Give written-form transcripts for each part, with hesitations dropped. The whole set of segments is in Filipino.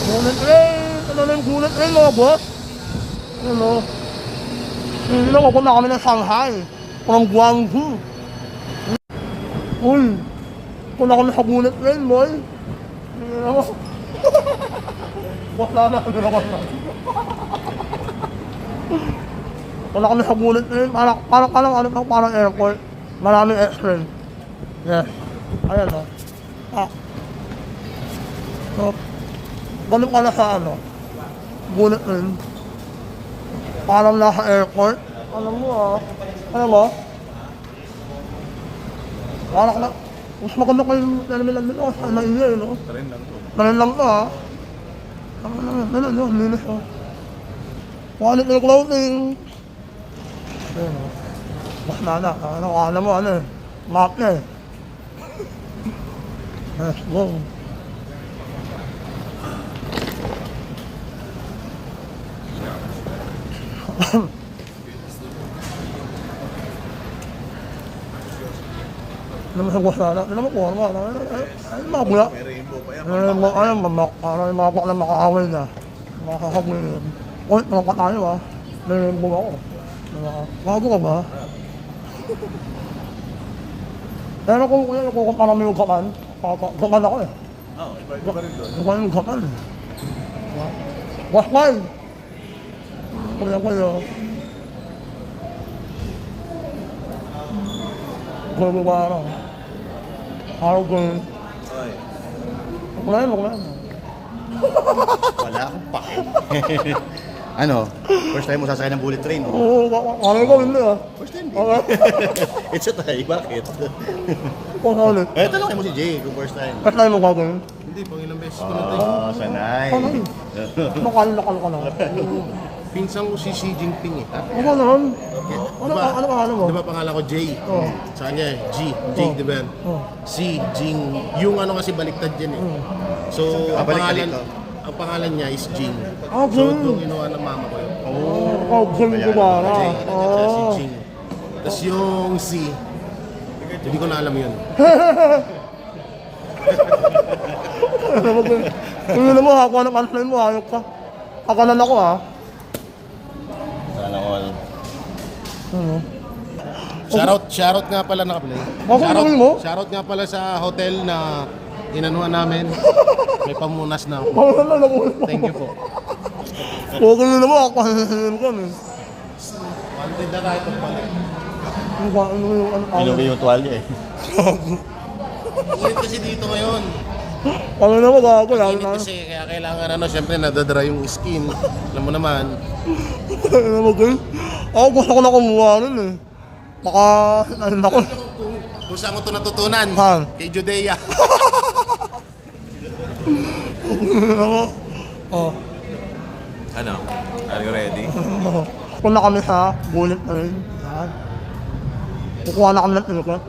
Bullet train! Ano na yung bullet train mga boss? Ano? Hindi na pupunta kami ng Shanghai. From Guangzhou. Uy! Punta kami sa bullet train, boy. Ano? Boss na. Punta kami sa bullet train. Parang airport. Maraming airplane. Yes. Ayan o. So, ganun ka na sa bullet train. Parang nasa airport. Alam mo? Parang ka na. Mas maganda ko yung terminal nila. Sa maingay, no? Tarin lang to, ha? Linis, ha? Quality clothing. Ayan, o. Mas nana. Alam mo, map na, eh. Let's go. Naman sa gusana, naman ko, ay mabula. Ay, mabak na makaawal na. Makakagawin yun. Uy, naman tayo ha. Narinig mo ako. Bago ka ba? Pero kung parang may ugapan, ugapan ako eh. Oo, iba rin doon. Ugapan yung ugapan eh. Waspan! Kuya. Kuya ba araw? Araw ko yun. Oy. Wala. Wala akong pake. Ano? First time mo sasakay ng bullet train, no? Oo, araw ko hindi ah. First time, Okay. It's a try. Bakit? Kung saan ulit. Tanongin mo si Jay kung first time. First time mo gagawin? Hindi, pang ilang beses ko na tayo. Sanay. Sanay. Nakal ka na. Pinsan ko si Xi Jinping eh. Ano naman? Ano pangalan mo? Di ba pangalan ko Jay? Oo. Sa kanya G. Jay, di ba? Oo. Si Jing. Yung kasi baliktad yan eh. So, Balik-balik to. ang pangalan niya is Jing. Ah, So, Jing. itong inuha ng mama ko yun. Jim Gumara. Jay. Siya si Jing. Tapos yung C, hindi ko na alam yun. Kung yun mo, ako ng punchline mo, hayok ka. Akalan ako ha. Sana all. Shoutout nga pala nakaplay. Gawin mo? Shoutout nga pala sa hotel na inanuhan namin. May pamunas na ako. Akalan na ako. Thank you po. Kung yun mo, ako hahihim ka eh. Wanted na tayo pagbalik. Inuwi yung tuwalya eh. Ulit kasi dito ngayon. Ano na mo, gago. Init kasi kaya kailangan syempre nadadry yung skin. Alam mo naman. Ano mo, girl? Ako gusto ko na kumuha nun eh. Baka, ano ako. Kung saan ko ito natutunan? Saan? Kay Judea. Oh. Ano? Are you ready? Punta kami sa bullet train. Yan. Kukuha na kami ng ticket.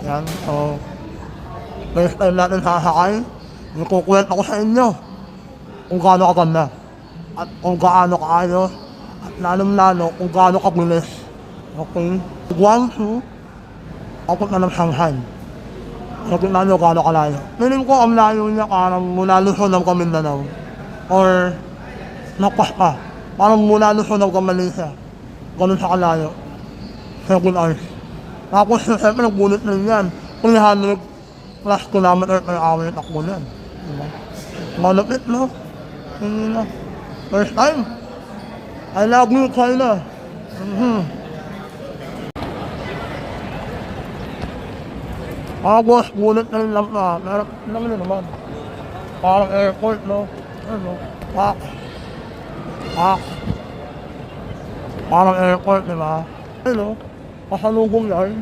Yan. So, first time natin sasakay. Ikukwento ko sa inyo kung gaano kaganda. At kung gaano kaayos. At lalong-lalo kung gaano kabilis. Okay? Guangzhou. Papunta ng Shanghai. Sabi na nyo gaano kalayo. Meaning ko ang layo niya parang mula Luzon ng Mindanao. Or nakpas pa. Parang mula Luzon ng Malaysia. Ganun sa kalayo. 7 hours. Tapos siyempre nagbulit na yan. 300 plus kilometer per hour yung takbo yan. Diba? Malapit no? Hindi na. First time. I love you, China. Tapos bulit na rin lang na. Pero naman yun naman. Parang airport no? Ano? Pak. Parang airport, di ba? Ano? Kasalubong yan.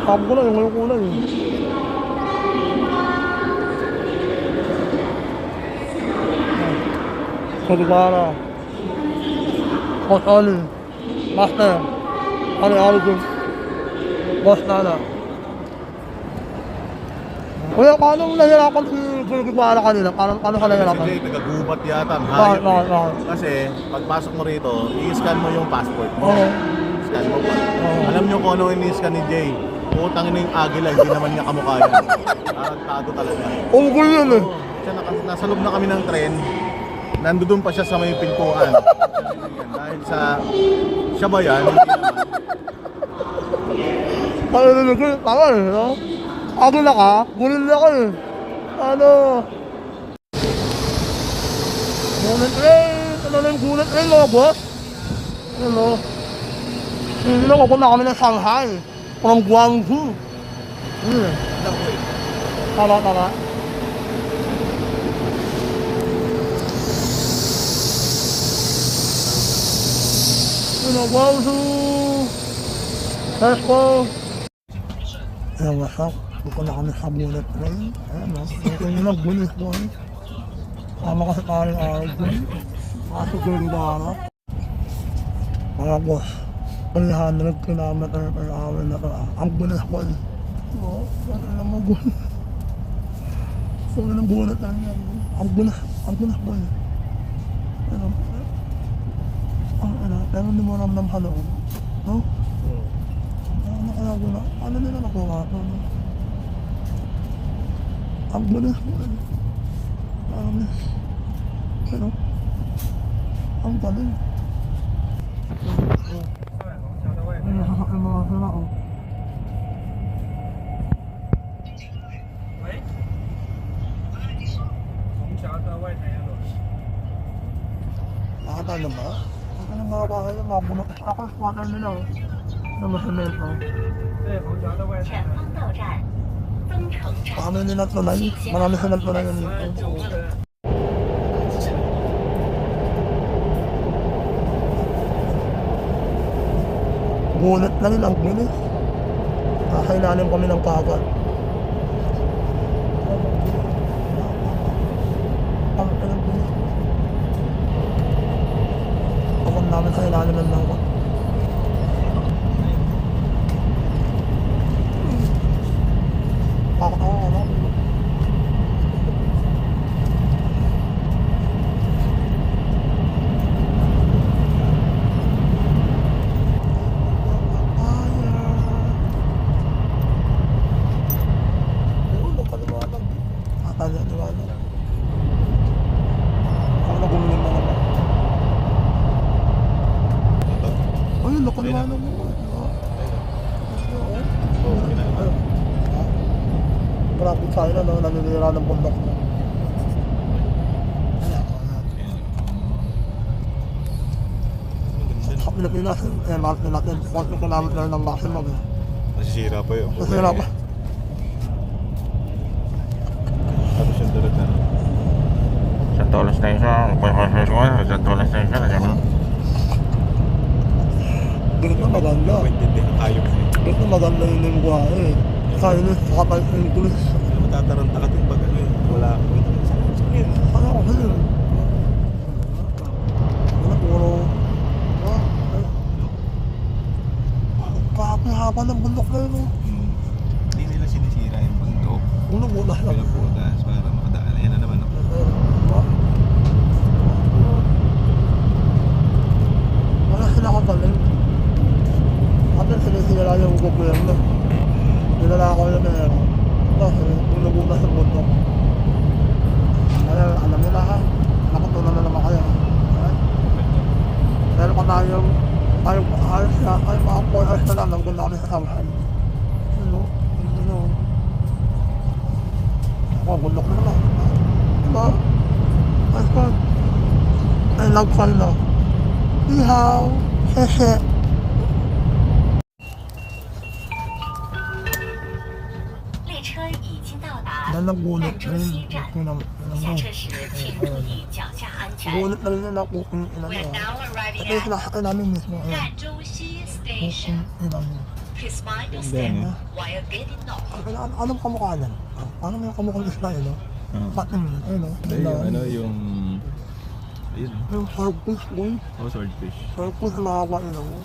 Sabi ko na yung kulay eh. Saligara. Boss Ali. Master. Ali Jun. Boss Nana. Kuya, paano nahirapan si Saligara kanina? Paano ka nahirapan? Kasi nagagubat yata ang Bakit? hayop eh. Kasi pagpasok mo rito, i-scan mo yung passport mo. Oo. ini-scan mo pa. Oo. Alam nyo kung ano ini-scan ni Jay? Utang na yung agila, hindi naman niya kamukha yan. Tarantado talaga. Ungkol yun eh. Siya nasa loob na kami ng tren. Nandoon pa siya sa may pintuan. Dahil sa siya ba yan? Hindi naman. Parinig ko, tama eh, no? Agila ka, gunin na ka eh. Ano? Gunit rin! Ano na yung gunit rin, mga boss? Ano? Hindi na pupunta kami ng Shanghai. From Guangzhou. Tama, tama. Ano, Guangzhou! Let's go! Ayan, wasak. Pupunta kami sa gunit rin. Ayan, no? Ito yung nag-gunit doon. Tama kasi paring araw doon. Kaso ganda na. Mga boss. 300 km per hour na ito. Ang gunas ko. Oo, ano na mo gunas. So, yun ang gunat na yan. Ang gunas ko. Ano? Pero hindi mo ramdam sa loob. No? Ano kaya gunas? Ano nila nakuha ito? Ang gunas ko. Ano? Ang galing. Ay, nakakakil mga sila oh. Nakatalo ba? Ano yung mga bahay na mabunok? Ako yung squatter nila oh. Na masamel oh. 前方到站，增城站。 Paano nila tunay? Marami sila tunay yun dito. Gunat na rin ang bilis. Nakailalim kami ng kagat. Ang bilis. Kapag namin sa ilalim ng lawa. Kakatawa ka lang. Nakaliwanag mo. Grabe sa akin na naninira ng bundok mo. Sa Pilipinas, market natin, 4 kilometer ng maximum. Nasisira pa yun. Nasira pa. Tapos yung dalag na. Santola Station, Santola Station, alam mo? Dito maganda. Hindi na tayo. Dito maganda yung lingwa eh. Chinese, saka English. Matataranta ka din pag ano eh. Wala ako. Ano ako yun? Wala puro. Kahapon-hapa ng bundok na yun. Hindi nila sinisira yung bundok. Ulo-ulas lang. Pinaputas para makadaan. Ayan na naman. Wala sila kagaling. Kapag sila yung gobyerno. Nilala ko yung meron. Kasi ulo-ulas ng bundok. Kaya alam nila ha. Nakatunan na naman kayo. Meron pa tayong ayos na, ay mga 4 hours na lang nandun na kami sa Shanghai. Ano? Ako, bundok na naman. Diba? Ayos pa. Ay, nagfal na. Ihaw! Hehe! Nalagunit na yun. Gunit Gunit na rin yun na cooking ina niya. Ito yung sinasakay namin mismo. Cooking ina niya. Anong kamukha niyan? Ano mo yung kamukha ng Israel, no? Patin yun, ayun, no? Ano yung... Ayun. Yung swordfish, boy. Oh, swordfish. Swordfish na nakaka yun, no?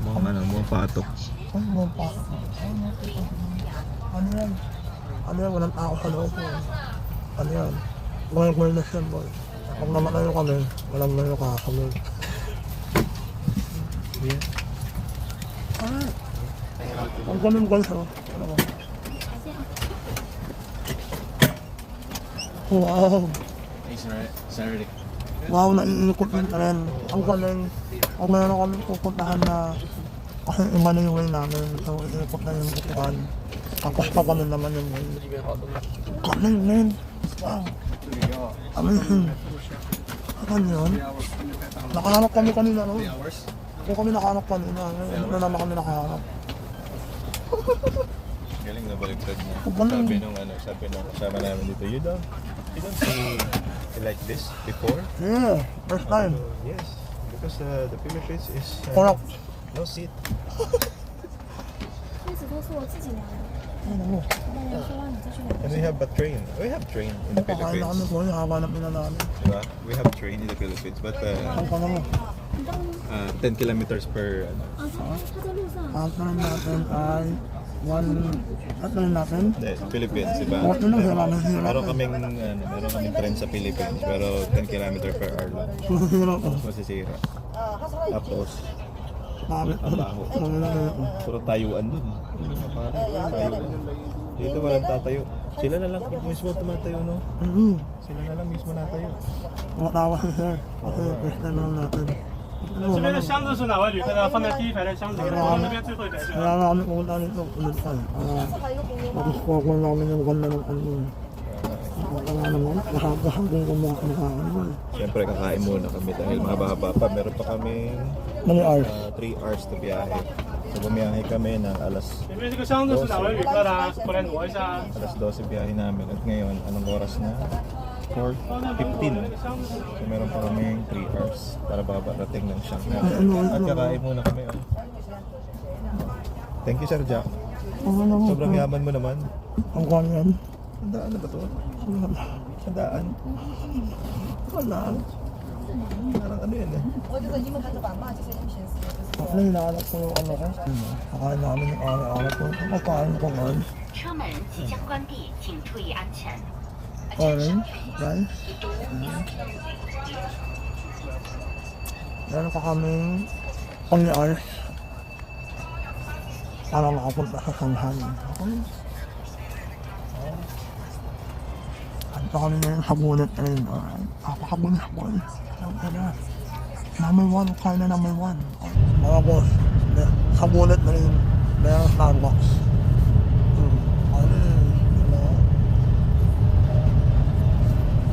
Mukhang patok. Ay, mga pa. Ano yan? Ano yan? Walang tao sa loob. Ano yan? Wellness yan, boy. Pag namatayo kami, walang mayo ka kami. Ang ganun guys, oh. Ano ba? Wow. Wow, naiikot din rin. Ang galing. Ang meron kami pupuntahan na kasi iba na yung way namin. So, iikot na yung bukuhan. Tapos pa kami naman yung way. Galing, man. Wow. Amazing. Ano yun? Nakahanap kami kanina, no? Kung kami nakahanap kanina, hindi na naman kami nakahanap. Galing na baliktad niya. Ang galing. Sabi nung kasama namin dito, you don't see like this before? Yeah, first time. Yes, because the Philippines is Correct. no seat. 那只都是我自己量的， Ano mo? 那有说让你再去量。 And we have a train. We have train in the Kakain na kami Philippines. ko, hahanap nila namin. Diba? We have train in the Philippines, but Ang ka na mo. 10 kilometers per. 啊，他在路上。 Ang ka natin ay at na natin. Hindi, Philippines, diba? Bakit na lang sila namin hirap. Meron kaming train sa Philippines, pero 10 kilometers per hour lang. Hirap ko. Masisira. Tapos, Bakit? ang baho. Ang hirap ko. Puro tayuan dun. Tayuan. Dito walang tatayo. Sila na lang mismo tumatayo, no? Sila na lang mismo natayo. Matawa si sir. Kasi first time lang natin. 这边的箱子是哪位旅客的？放在第一排的箱子，放那边最后一排是吧？ Kaya nga kami pumunta nito ulit pa. Magustuhan ko namin yung ganda ng ano. Baka nga naman, nakakahanggang kumakain. Siyempre kakain muna kami dahil mahaba-haba pa. Meron pa kami Many hours. 3 hours na biyahe. So bumiyahe kami ng alas 里面这个箱子是哪位旅客的？过来挪一下。 12 biyahe namin. At ngayon, anong oras na? 4:15. So meron pa kami 3 hours para babarating ng Shanghai. At kakain muna kami. Oh. Thank you, Sir Jack. Sobrang yaman mo naman. Ang ganyan. Handaan na ba ito? Handaan. Wala. Parang ano yan eh. Ako na hinahanap ko yung ano ko. Kakain namin yung araw-araw ko. Kakain ko man. 车门即将关闭，请注意安全。 Orange. Rice. Meron pa kaming pang-hours. Para makapunta sa Shanghai. At kami ngayon sa bullet train. Papakabulis ko. Number 1, kaya na number 1. Mga boss, sa bullet train, meron Starbucks. Ano yun?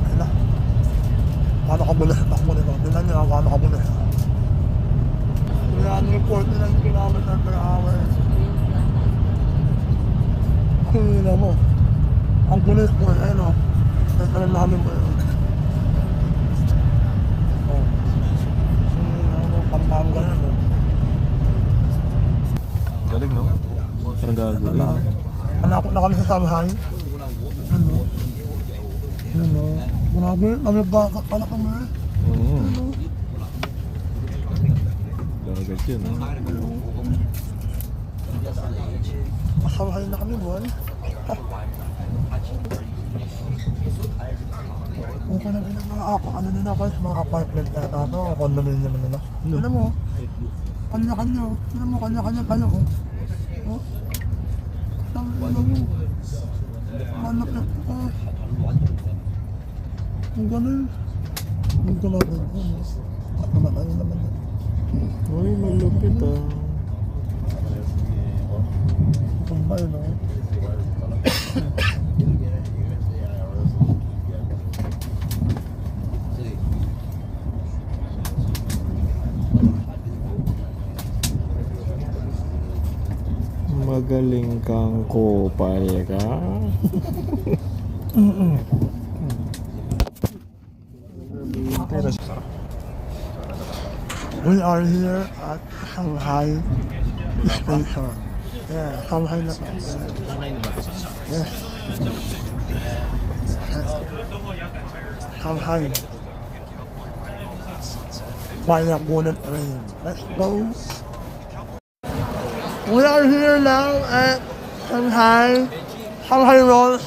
Ayun na. Paano kabulis at takbo nito? Tingnan nyo ang paano kabulis. Yan yung 49 kilometers per hour. Kaya mo. Ang bulis po, ayun o. Tatalan namin po yun. Oh. Ano, Pampanga yan o. Galing, no? Parang gagawin. Hanapot na kami sa Shanghai. Ano? Ano? Grabe, kami baka pala kami. Gagawin yun, no? Shanghai na kami, boy. Kung ka na rin ano nila guys, mga apartment na ito, condominium nila. Ano mo? Kanya-kanya. Ano mo, kanya-kanya tayo. Oh? Ano mo? Hanap na ito. Ang galing. Ang galing. At naman naman. Uy, malupit ah. Tumbay, no? Magaling kang kupal ka. We are here at Shanghai Station. Yeah, Shanghai na. Yes. Shanghai. Kaya bullet train. Let's go. We are here now at Shanghai Road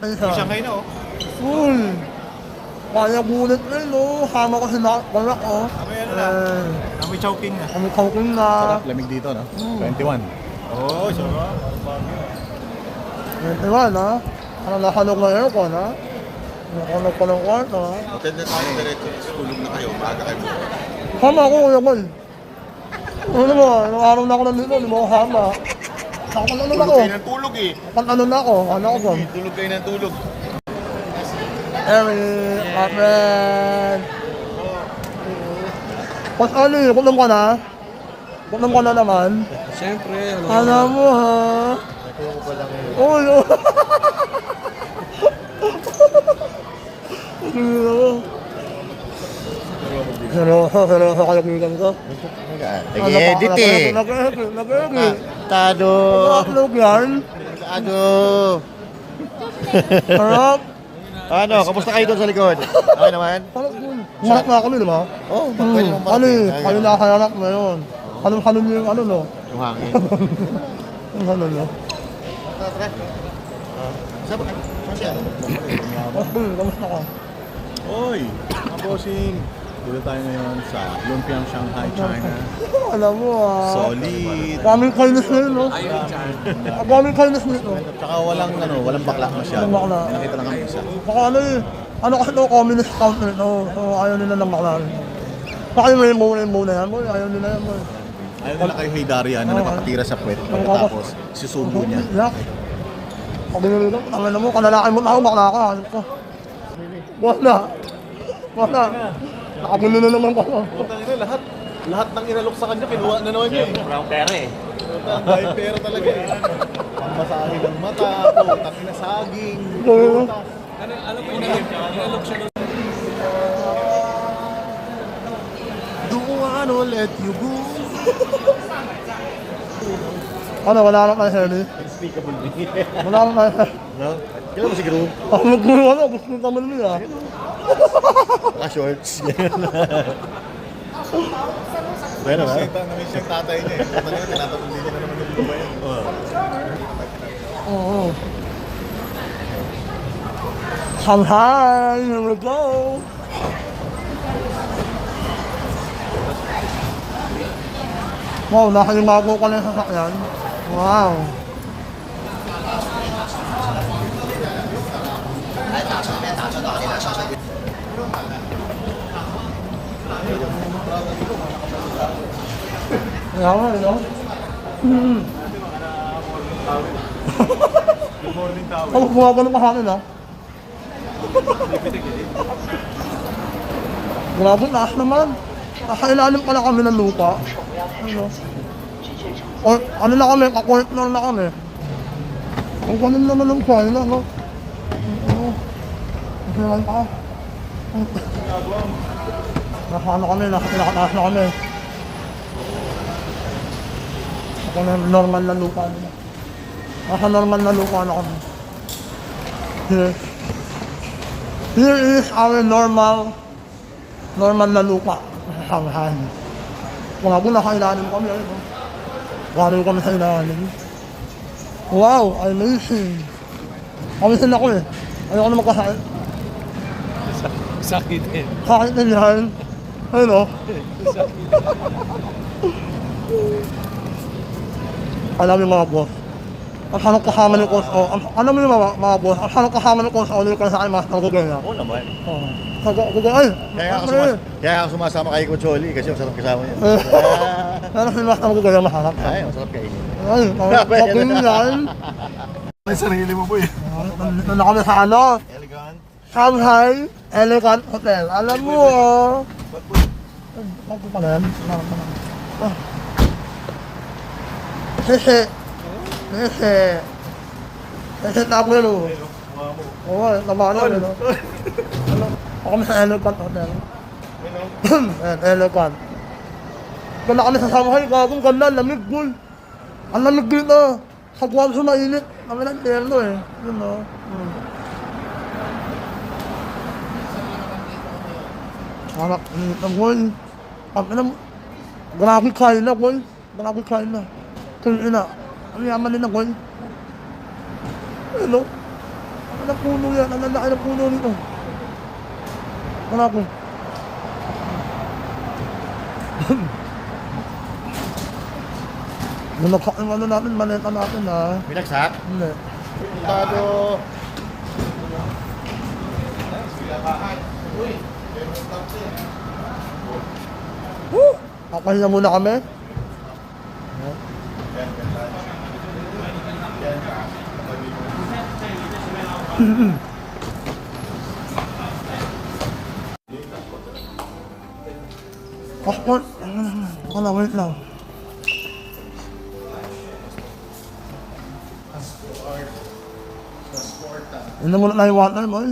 Station. Shanghai na, oh. Full. Kaya bullet train, no? Hama ko si Barak, oh. Mamaya na lang. Kami Chowking na. Kami kauking na. Sarap, lamig dito, no? 21. Oo, sarap. Iwan, ha? Ano nakanog ng aircon, ha? Nakanog pa ng kwarto, ha? Hotel na tayo diretso. Tulog na kayo, maaga kayo. Sama ako, Kuya Gol. Ano mo, nung araw na ako nandito, hindi mo ako sama. Nakapan ano na ako. Tulog kayo ng tulog eh. Nakapan ano na ako, ano ako doon. Tulog kayo ng tulog. Eric, my friend. Pas ano eh, kulam ka na? Kulam ka na naman? Siyempre, Alam mo ha? Nakuha ko pa lang eh. Uy, oh. Seryoso kalagitan ko. Nag-edit eh. Nag-edit. Tado. Nag-upload yan. Tado. Harap. Ano, kamusta kayo doon sa likod? Okay naman? Umarap na kami, di ba? Oo, pwede mong Ano eh, kayo nakaharap ngayon. Kanon yung ano no? Yung hangin. Yung ano no? Tara. Saan ba? Saan siya? Kamusta ka? Oy, mga bossing. Dito tayo ngayon sa Lumpiang Shanghai, China. Alam mo ah. Solid. Daming kindness na yun, no? Daming kindness nito. Tsaka walang bakla masyado. Walang bakla. May nakita lang kami isa. Baka ano eh, ano kasi ito, communist count nito. So ayaw nila ng bakla. Baka yung muna yan, boy. Ayaw nila yan, boy. Ayaw nila kay Haydaria na nagpapatira sa puwet. Pagkatapos, susubo niya. Yak. Pag nilito, ang alam mo, kanalaki mo na ako, bakla ka. Ano ka? Wala. Wala. Nakabulo na naman ko. Lahat ng inalok sa kanya, kinuha na naman niya eh. Brown pera eh. Dahil pera talaga eh. Pangmasahe ng mata, putang ina saging. Don't wanna let you go. Ano, wala na kayo, Henry? Wala na kayo. No? Kailan mo si Gru? Ako magkulo, ano, gusto nyo naman nila. Naka-shorts. Bueno ba? Namiss yung tatay niya eh. Talaga tinatatuloy niya na naman yung buhay. Oo. Shanghai, here we go. Wow, nakalimago ka na yung sasakyan. Wow. Kaya nga, no? Good morning, tao. Ako, gumagano ka sa akin, ha? Grabe, taas naman. Nasa ilalim pala kami ng lupa. Ano? O, ano na kami, ka-corner na kami. Ang ganun naman ng China, no? Oo. Masirahan pa. Nasa ano kami, nasa pinakataas na kami. Ako na normal na lupa nila. Nasa normal na lupa na kami. Here is our normal na lupa sa Shanghai. Kung ako nakailalim kami, ayun. Wari kami sa ilalim. Wow, amazing. Kamisin ako eh. Ayoko na magkasakit. sakit eh. Sakit na yan. Ayun o. Alam yung mga boss. Ang hanap kasama ni Coach O. Alam mo yung mga boss, ang hanap kasama ni Coach O, ulit ka sa akin mga nagugay na. Oo naman. Oo. Ay! Kaya ako sumasama kay Coach Oli kasi masarap kasama niya. Pero si Mas nagugay na mahanap. Ay, masarap kainin. Ay, pagin yan. May sarili mo po eh. Nandito na kami sa ano? Elegant. Shanghai Elegant Hotel. Alam mo oh. Bago pa na yan. Hehe. Hehe. Hehe takwelo. Oo, tama na. Ako kami sa Elegant Hotel. Ayan, Elegant. Ganda kami sa Shanghai. Gagong ganda. Lamig, boy. Ang lamig dito. Sa Guangzhou mainit. Kami ng terno eh. Yun o. Anak, boy. Grabe kain na, boy. Grabe kain na. Kaya na. Ang yaman nila, boy. Hello? Ano na puno yan? Ano na na puno nito? Grabe. Binagsak yung ano natin, maleta natin ha. Binagsak? Hindi. Tado. Woo! Kakahinga muna kami. Passport. Wala, wait lang. Ano muna tayo water, boy?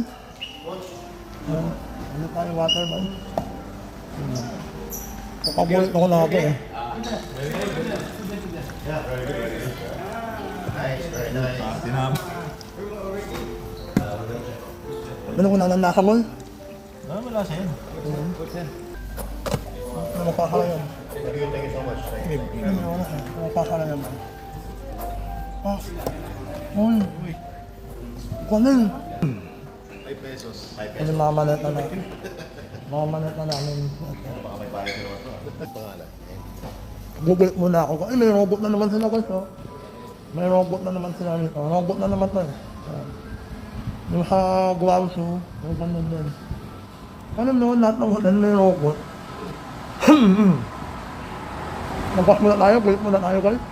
Ano tayo water, boy? Pakabulit ako na ako eh. Ano ko nananasa mo? Wala siya yan. Ano makakala yan? Thank you so much. Ano makakala yan? Ah. Uy. Kunin. 5 pesos. 5 Ano mamalit na natin? Mamalit na namin. Baka may bayad ka naman ito. Pangalan. Google muna ako. Ay, may robot na naman sila guys. Oh. May robot na naman sila nito. Robot na naman to. Yung sa ground show, yung ganun din. Alam mo, lahat ng hotel may robot. Nagpas muna tayo, gulit muna tayo guys.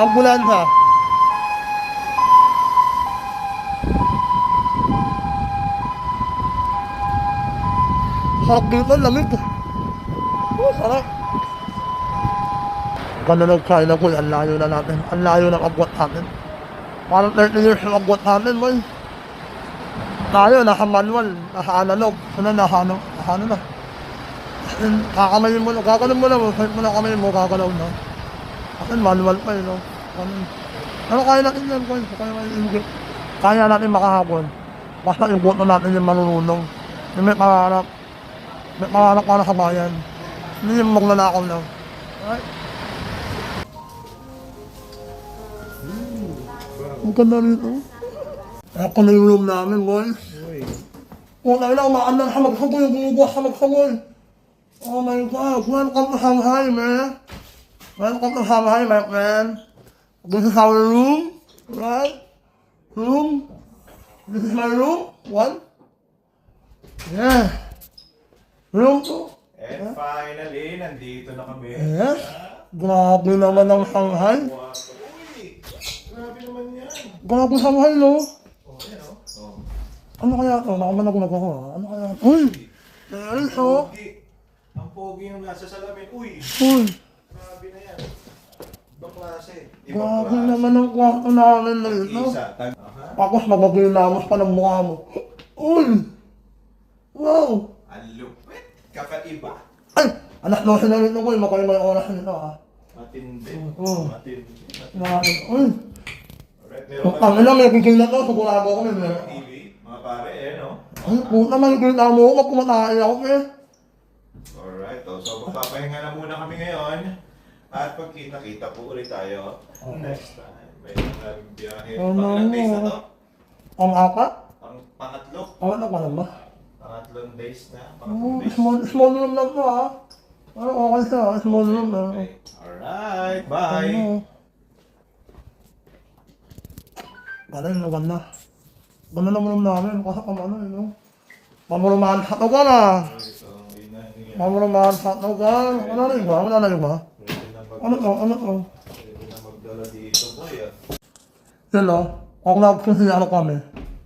Ambulansya. Sarap dito, lamig. Oh, sarap. Ganda nag-China ko, ang layo na natin. Ang layo ng abot natin. Parang 30 years ng abot natin, boy. Tayo, nasa manual, nasa analog. Sana nasa ano na. Kakamayin mo na, gagalaw mo na, kahit mo na kamayin mo, gagalaw na. Kasi manual pa yun, no? Ano kaya natin yan, boy? Kaya natin makahapon. Basta ibot na natin yung marunong. Yung may pangarap. May pangarap para sa bayan. Hindi yung magnanakaw lang. Alright? Ang ganda rito. Ako na yung room namin, boy. Kung na umaandar sa magsaboy, bumubukas sa magsaboy. Oh my God, welcome to Shanghai, man. Welcome to Shanghai, my friend. This is our room, right? Room. This is my room. One. Yeah. Room 2. And finally, nandito na kami. Yes. Grabe naman ang Shanghai. Grabe naman yan. Grabe Shanghai, no? Oh, yan oh. Ano kaya ito? Nakamanag ako. Ano kaya ito? Uy! Meron ito. Ang pogi yung nasa salamin. Uy! Uy! Grabe na yan. Ibang klase. Grabe naman ang kwarto namin na ito. Isa. Tapos magagilamos pa ng mukha mo. Uy! Wow! Ang lupit. Kakaiba. Ay! Anak na sila nito ko. Makuha may oras nito ah. Matindi. Oo. Matindi. Grabe. Uy! Alright, Kung meron ang ina may gigil na to, sigurado ko may meron. TV. Mga pare, eh, no? Ay, puta may gigil na mo ako. Kumatahin ako eh. Alright, oh. So magpapahinga na muna kami ngayon. At pagkita-kita po ulit tayo next time. May maraming biyahe. Oh, Pangilang no. days na to? Ang apat? Ang pangatlo. Ano pa naman ba? Pangatlong days na. Oh, Pangatlong days. small room lang to ah. Ano okay siya, small room lang. Okay. Alright, bye! Ano? Galing, ganda. Ganda ng room namin, kasi kung ano yun, no? Pamurumahan sa tugan ah. So, yun na, yun na. Pamurumahan sa tugan. Wala na iba, wala na iba. Ano to, ano to? Pwede na magdala dito, boy, ah. Yun no, kung nagkusinalo kami,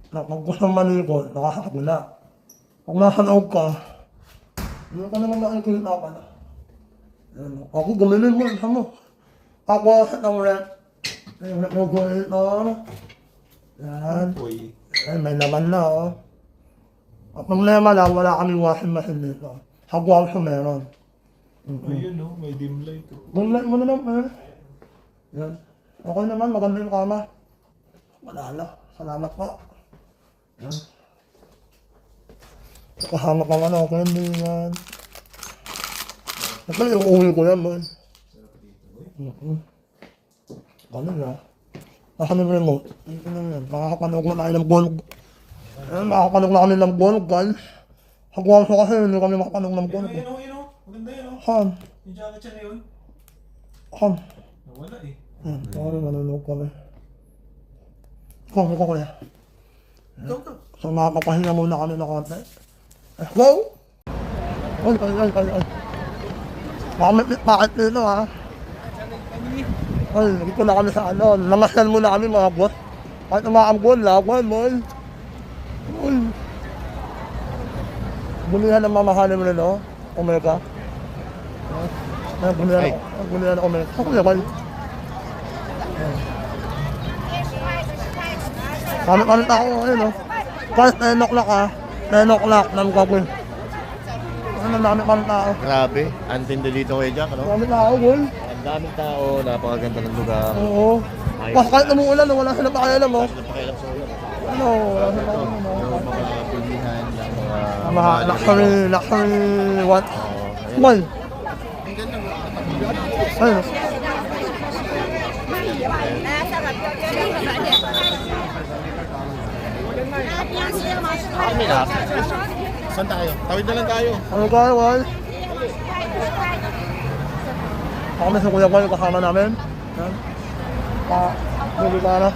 na pag gusto malikod, nakakakula. Kung nasa loob ka, hindi ka naman nakikita ka na. Yun no, ako gumilin mo, isa mo. Tapos, itong rent. Yung rent mo ko ito. Yan. Boy. Ay, may laman na oh. At problema lang, wala kaming washing machine dito. Sa Guangzhou meron. Ayun, no? May dim light, oh. Gunlight mo na lang, eh. Yan. Okay naman, maganda yung kama. Wala na. Salamat po. Yan. Kasama pang ano, candy yan. Ito yung uwi ko yan, boy. Ganun na. Nasa ng remote. Ito na yan. Makakapanood na tayo ng gold. Ayan, makakapanood na kami ng gold, guys. Hagwan ko kasi hindi kami makatanong ng kuno ko. Maganda yun, oh. Han, Yung jacket siya ngayon. Han. Nawala eh. Sorry, nanonood kami. Kung ko kuya. So makakapahinga muna kami na konti. Wow! Ay. Bakit dito ha? Ay, dito na kami sa ano. Namasyan muna kami mga boss. Kahit umaambon, laban mo. Uy. Bulihan ng mamahalin mo rin, no? Omega. Bulihan ng Omega. Ako naman. Kamit ako, ayun, no? Kahit 9 o'clock, ha? 9 o'clock, nang gagawin. Ano, kamit tao. Grabe, antindi dito kayo dyan, ano? Kamit tao, boy. Ang daming tao, napakaganda ng lugar. Oo. Mas kahit umuulan, wala sila pakialam, mo. Wala pakialam sa ulan. Ano, wala sila pakialam, mo. Yung mga pilihan ng mga... Mga luxury what? Mall. Ayun. Kami na. Saan tayo? Tawid na lang tayo. Ano tayo, Wal? Ako may sa Kuya Wal, kasama namin. Yan. Hindi ba na?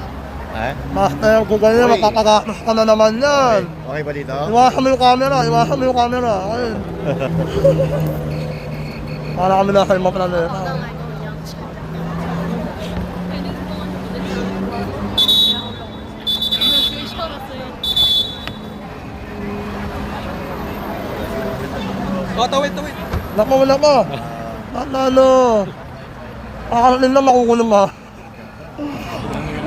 Eh? Master, kung ganyan, makakagastos ka na naman yan. Okay ba dito? Iwasan mo yung camera, Ayun. Para kami nasa yung maplaneta. tawid. Naku, wala ka. Ano? Kakarating lang, makukulong ha.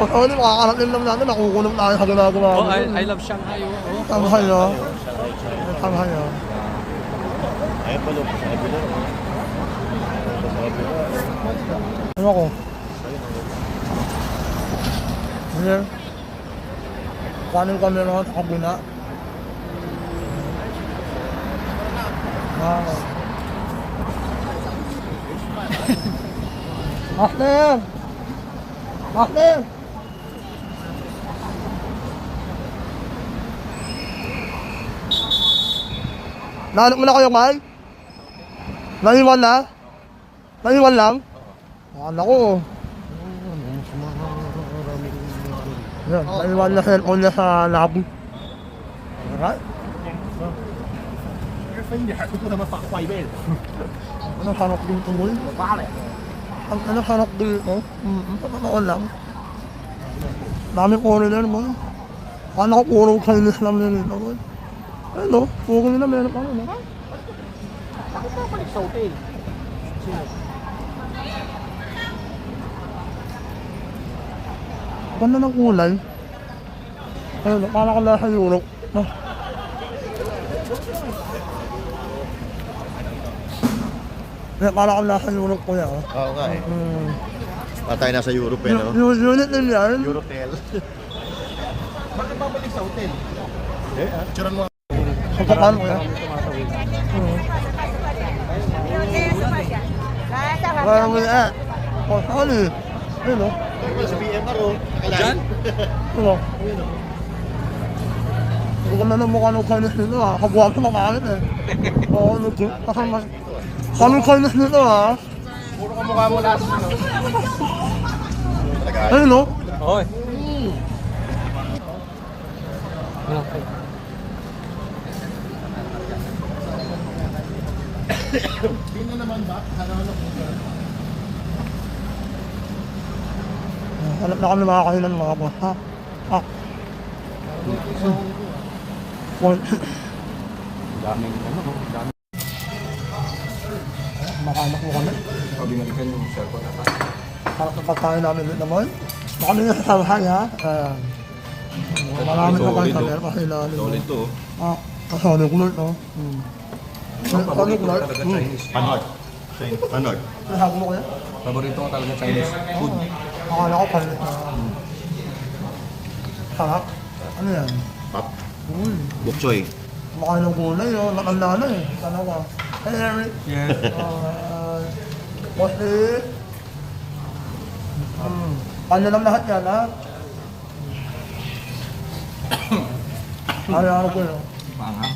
Ano, makakarating lang natin, makukulong tayo sa ginagawa. I love Shanghai. Shanghai, no? Shanghai, no? Ayun pa doon. Sabi doon. Ano ko? Ano? Kanin kami naman sa kabina. Wow. Master! Nahanap mo na kayo, Mal? Naiwan na? Naiwan lang? Ako. Yan, naiwan na cellphone niya sa labo. Alright. Ano hanap dito mo? Ano hanap dito? Totoo lang. Dami foreigner mo. Paano ko puro Chinese lang nila dito? Ano? Puro nila meron pa ano? Ako pa balik sa hotel. Sino? Ganda ng kulay. Ayun, parang ka nasa Europe. No? Parang ka nasa Europe ko yan. Oo nga eh. Patay na sa Europe eh, no? Unit din yan. Eurotel. Bakit babalik sa hotel? Eh, tsuran mo. Pagkakaan ko yan. Kaya mo yan. O, saan eh? Ayun o. Sa BMR oh. Diyan? Ano? Hindi ka na ng mukha ng Chinese nito ha. Kabuhan sa makalit eh. Oo, kasama. Kami Chinese nito ha. Puro ka mukha mo last, no? Ayun o. Oy. Pino naman ba? Hanap mo ka. Hanap na kami makakahilan mga boss ha. Daming ano, daming Makanak mo kami. pabinalikan yung cellphone na pa. Para sa pagkain namin ulit naman. Baka nila sa Shanghai ha. Maraming na kayo sabi kasi ilalim. Solid to. Solid kulot no. Solid kulot. Panod. Panod. Nasabi mo kaya? Paborito ko talaga Chinese food. Akala ko palit na. Sarap. Ano yan? Pap. Uy. Bukchoy. Kumakain ng gulay no. Nakanda na eh. Sana ka. Hey Eric. Yes. Bossy. Kanya lang lahat yan ha. Araw-araw ko yun. Maanghang.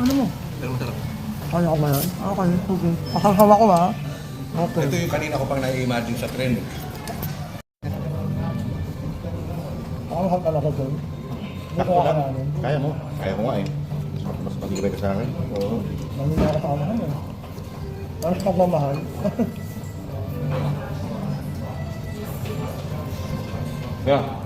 Ano mo? Pero masarap. Kaya ko ba yan? Okay, sige. Pasasawa ko ha. Okay. Ito yung kanina ko pang na-imagine sa trend. Ako mahal talaga doon. Hindi ko Sakto lang. kakalanin. Kaya mo. Kaya ko nga eh. Mas magigabay ka sa akin. Oo. Mamili ako sa kamahan eh. Mas pagmamahal. Yeah.